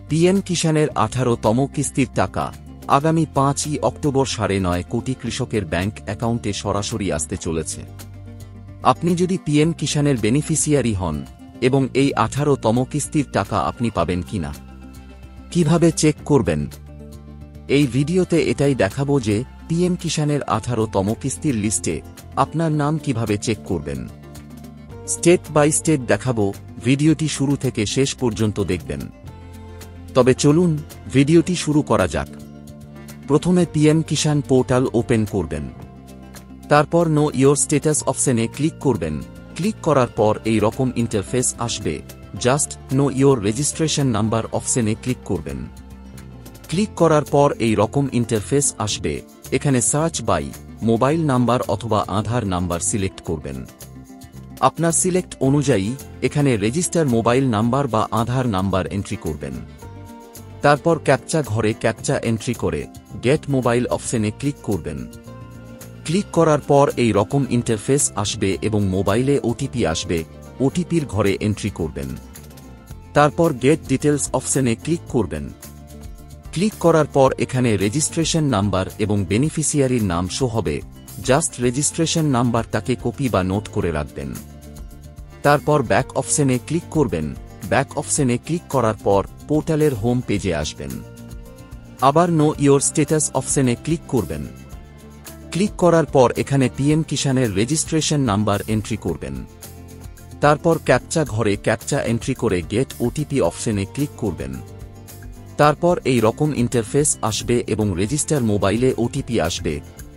PM কিষাণের 18তম কিস্তির টাকা আগামী 5ই অক্টোবর 9.5 কোটি কৃষকের ব্যাংক অ্যাকাউন্টে সরাসরি আসতে চলেছে। আপনি যদি পিএম কিষাণের বেনিফিশিয়ারি হন এবং এই 18তম কিস্তির টাকা আপনি পাবেন কিনা কিভাবে চেক করবেন, এই ভিডিওতে এটাই দেখাবো যে পিএম কিষাণের 18তম কিস্তির লিস্টে আপনার নাম কিভাবে চেক করবেন। স্টেপ বাই স্টেপ দেখাবো, ভিডিওটি শুরু থেকে শেষ পর্যন্ত দেখবেন। তবে চলুন ভিডিওটি শুরু করা যাক। প্রথমে পিএম কিষাণ পোর্টাল ওপেন করবেন। তারপর নো ইয়োর স্ট্যাটাস অপশনে ক্লিক করবেন। ক্লিক করার পর এই রকম ইন্টারফেস আসবে। Just know your registration number অপশনে ক্লিক করবেন। ক্লিক করার পর এই রকম ইন্টারফেস আসবে। এখানে সার্চ বাই মোবাইল নাম্বার অথবা আধার নাম্বার সিলেক্ট করবেন। আপনার সিলেক্ট অনুযায়ী এখানে রেজিস্টার মোবাইল নাম্বার বা আধার নাম্বার এন্ট্রি করবেন। তারপর ক্যাপচা ঘরে ক্যাপচা এন্ট্রি করে গেট মোবাইল অপশনে ক্লিক করবেন। ক্লিক করার পর এই রকম ইন্টারফেস আসবে এবং মোবাইলে ওটিপি আসবে। ওটিপির ঘরে এন্ট্রি করবেন। তারপর গেট ডিটেলস অপশনে ক্লিক করবেন। ক্লিক করার পর এখানে রেজিস্ট্রেশন নাম্বার এবং বেনিফিশিয়ারির নাম শো হবে। জাস্ট রেজিস্ট্রেশন নাম্বারটাকে কপি বা নোট করে রাখবেন। তারপর ব্যাক অপশনে ক্লিক করবেন। ব্যাক অপশনে ক্লিক করার পর পোর্টালের হোম পেজে আসবেন। আবার নো ইয়োর স্ট্যাটাস অপশনে ক্লিক করবেন। ক্লিক করার পর এখানে পিএম কিষাণের রেজিস্ট্রেশন নাম্বার এন্ট্রি করবেন। তারপর ক্যাপচা ঘরে ক্যাপচা এন্ট্রি করে গেট ওটিপি অপশনে ক্লিক করবেন। তারপর এই রকম ইন্টারফেস আসবে এবং রেজিস্টার মোবাইলে ওটিপি আসবে।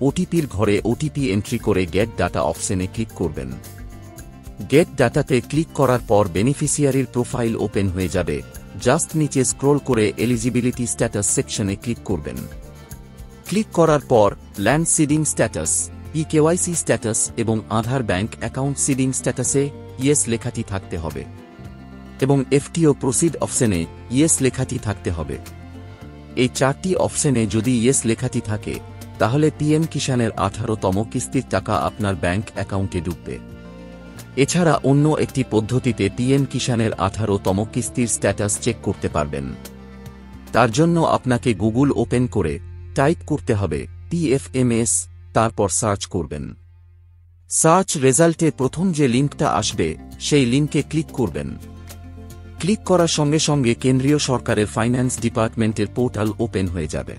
ওটিপির ঘরে ওটিপি এন্ট্রি করে গেট ডাটা অপশনে ক্লিক করবেন। গেট ডাটাতে ক্লিক করার পর বেনিফিশিয়ারির প্রোফাইল ওপেন হয়ে যাবে। জাস্ট নিচে স্ক্রল করে এলিজিবিলিটি স্ট্যাটাস সেকশনে ক্লিক করবেন। ক্লিক করার পর land seeding status, KYC status এবং আধার ব্যাংক অ্যাকাউন্ট সিডিং স্ট্যাটাসে ইয়েস লেখাটি থাকতে হবে এবং এফটিও প্রসিড অপশনে ইয়েস লেখাটি থাকতে হবে। এই 4টি অপশনে যদি ইয়েস লেখাটি থাকে তাহলে পিএম কিষাণের 18তম কিস্তির টাকা আপনার ব্যাংক অ্যাকাউন্টে ঢুকবে। এছাড়া অন্য একটি পদ্ধতিতে পিএম কিষাণের 18তম কিস্তির স্ট্যাটাস চেক করতে পারবেন। তার জন্য আপনাকে গুগল ওপেন করে টাইপ করতে হবে পিএফএমএস, তারপর সার্চ করবেন। সার্চ রেজাল্টে প্রথম যে লিঙ্কটা আসবে সেই লিঙ্কে ক্লিক করবেন। ক্লিক করার সঙ্গে সঙ্গে কেন্দ্রীয় সরকারের ফাইন্যান্স ডিপার্টমেন্টের পোর্টাল ওপেন হয়ে যাবে।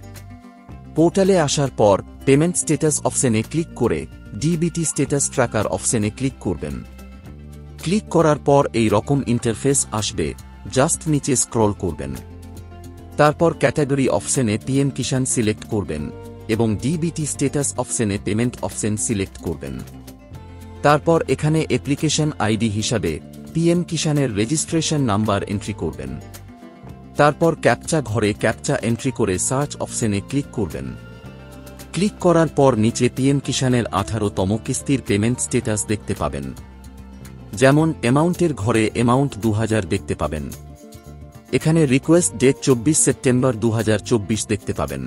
পোর্টালে আসার পর পেমেন্ট স্ট্যাটাস অপশনে ক্লিক করে ডিবিটি স্ট্যাটাস ট্র্যাকার অপশনে ক্লিক করবেন। ক্লিক করার পর এই রকম ইন্টারফেস আসবে। জাস্ট নিচে স্ক্রল করবেন। তারপর ক্যাটাগরি অপশনে পিএম কিষাণ সিলেক্ট করবেন এবং ডিবিটি স্ট্যাটাস অপশনে পেমেন্ট অপশন সিলেক্ট করবেন। তারপর এখানে অ্যাপ্লিকেশন আইডি হিসাবে পিএম কিষাণের রেজিস্ট্রেশন নাম্বার এন্ট্রি করবেন। তারপর ক্যাপচা ঘরে ক্যাপচা এন্ট্রি করে সার্চ অপশনে ক্লিক করবেন। ক্লিক করার পর নিচে পিএম কিষাণের 18তম কিস্তির পেমেন্ট স্ট্যাটাস দেখতে পাবেন। যেমন অ্যামাউন্টের ঘরে অ্যামাউন্ট 2000 দেখতে পাবেন। এখানে রিকোয়েস্ট ডেট 24 সেপ্টেম্বর 2024 দেখতে পাবেন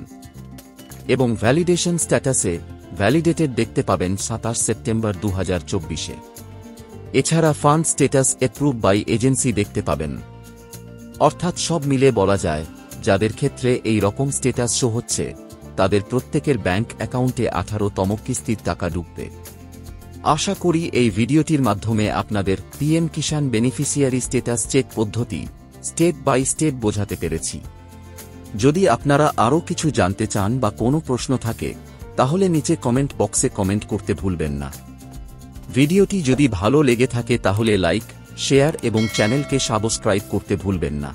এবং ভ্যালিডেশন স্ট্যাটাসে ভ্যালিডেটেড দেখতে পাবেন 27 সেপ্টেম্বর 2024-এ। এছাড়া fund status approve by agency দেখতে পাবেন। অর্থাৎ সব মিলে বলা যায় যাদের ক্ষেত্রে এই রকম স্ট্যাটাস শো হচ্ছে তাদের প্রত্যেকের ব্যাংক অ্যাকাউন্টে 18তম কিস্তির টাকা ঢুকবে। আশা করি এই ভিডিওটির মাধ্যমে আপনাদের পিএম কিষাণ বেনিফিশিয়ারি স্ট্যাটাস চেক পদ্ধতি স্টেপ বাই স্টেপ বোঝাতে পেরেছি। যদি আপনারা আরও কিছু জানতে চান বা কোনো প্রশ্ন থাকে তাহলে নিচে কমেন্ট বক্সে কমেন্ট করতে ভুলবেন না। ভিডিওটি যদি ভালো লেগে থাকে তাহলে লাইক, শেয়ার এবং চ্যানেলকে সাবস্ক্রাইব করতে ভুলবেন না।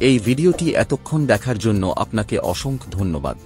এই ভিডিওটি এতক্ষণ দেখার জন্য আপনাকে অসংখ্য ধন্যবাদ।